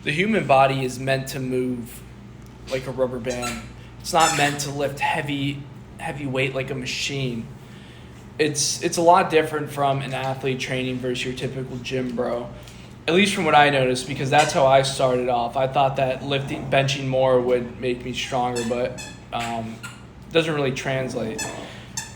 The human body is meant to move like a rubber band. It's not meant to lift heavy weight like a machine. It's a lot different from an athlete training versus your typical gym bro. At least from what I noticed, because that's how I started off. I thought that benching more would make me stronger, but doesn't really translate.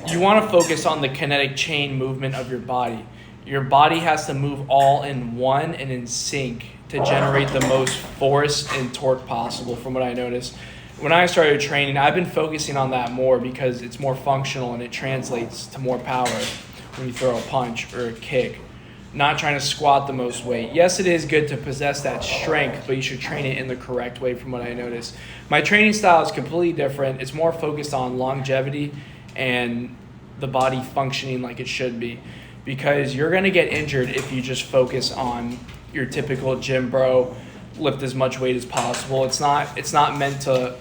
You want to focus on the kinetic chain movement of your body. Your body has to move all in one and in sync to generate the most force and torque possible, from what I noticed. When I started training, I've been focusing on that more because it's more functional and it translates to more power when you throw a punch or a kick. Not trying to squat the most weight. Yes, it is good to possess that strength, but you should train it in the correct way, from what I noticed. My training style is completely different. It's more focused on longevity and the body functioning like it should be, because you're going to get injured if you just focus on your typical gym bro, lift as much weight as possible. It's not meant to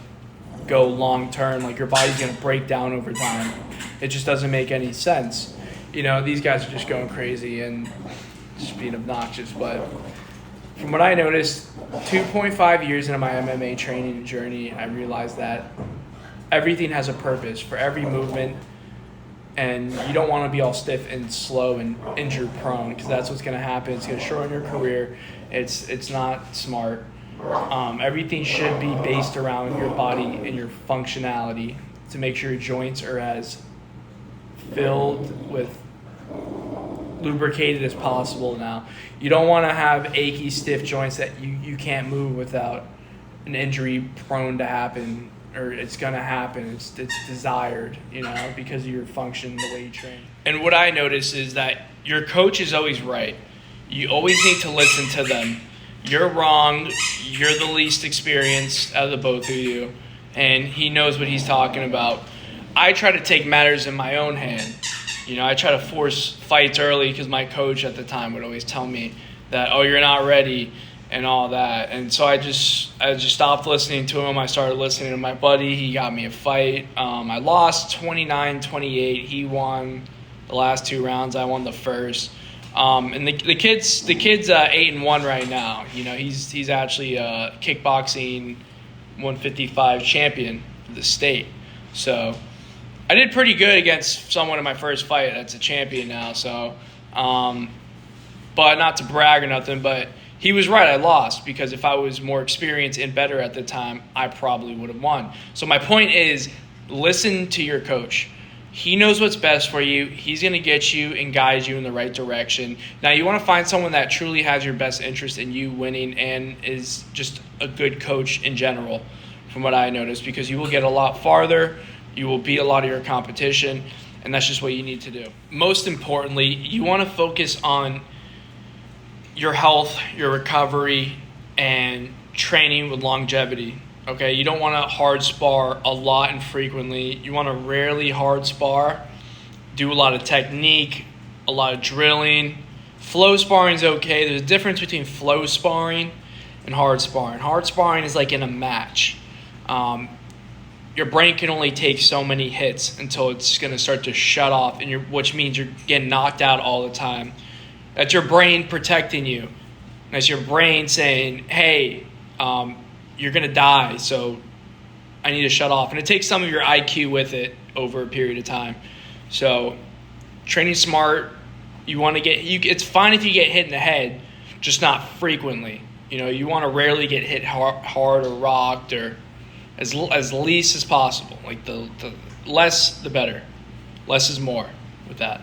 go long term. Like, your body's going to break down over time. It just doesn't make any sense. You know, these guys are just going crazy and just being obnoxious. But from what I noticed, 2.5 years into my MMA training journey, I realized that everything has a purpose for every movement, and you don't want to be all stiff and slow and injury prone, because that's what's going to happen. It's going to shorten your career. It's not smart. Everything should be based around your body and your functionality to make sure your joints are as filled with lubricated as possible. Now, you don't want to have achy, stiff joints that you can't move without an injury prone to happen, or it's going to happen. It's desired, because of your function, the way you train. And what I notice is that your coach is always right. You always need to listen to them. You're wrong. You're the least experienced out of the both of you, and he knows what he's talking about. I try to take matters in my own hand. I try to force fights early because my coach at the time would always tell me that, oh, you're not ready and all that. And so I just stopped listening to him. I started listening to my buddy. He got me a fight. I lost 29-28. He won the last 2 rounds. I won the first. And the kid's 8-1 right now. He's actually a kickboxing 155 champion for the state. So I did pretty good against someone in my first fight that's a champion now. So, but not to brag or nothing, but he was right. I lost because if I was more experienced and better at the time, I probably would have won. So my point is, listen to your coach. He knows what's best for you. He's going to get you and guide you in the right direction. Now, you want to find someone that truly has your best interest in you winning and is just a good coach in general, from what I noticed, because you will get a lot farther. You will beat a lot of your competition, and that's just what you need to do. Most importantly, you want to focus on your health, your recovery, and training with longevity. Okay, you don't want to hard spar a lot and frequently. You want to rarely hard spar. Do a lot of technique, a lot of drilling. Flow sparring is okay. There's a difference between flow sparring and hard sparring. Hard sparring is like in a match. Your brain can only take so many hits until it's going to start to shut off, which means you're getting knocked out all the time. That's your brain protecting you. That's your brain saying, hey, you're going to die, so I need to shut off. And it takes some of your IQ with it over a period of time. So training smart, it's fine if you get hit in the head, just not frequently. You want to rarely get hit hard or rocked, or as least as possible. Like the less, the better. Less is more with that.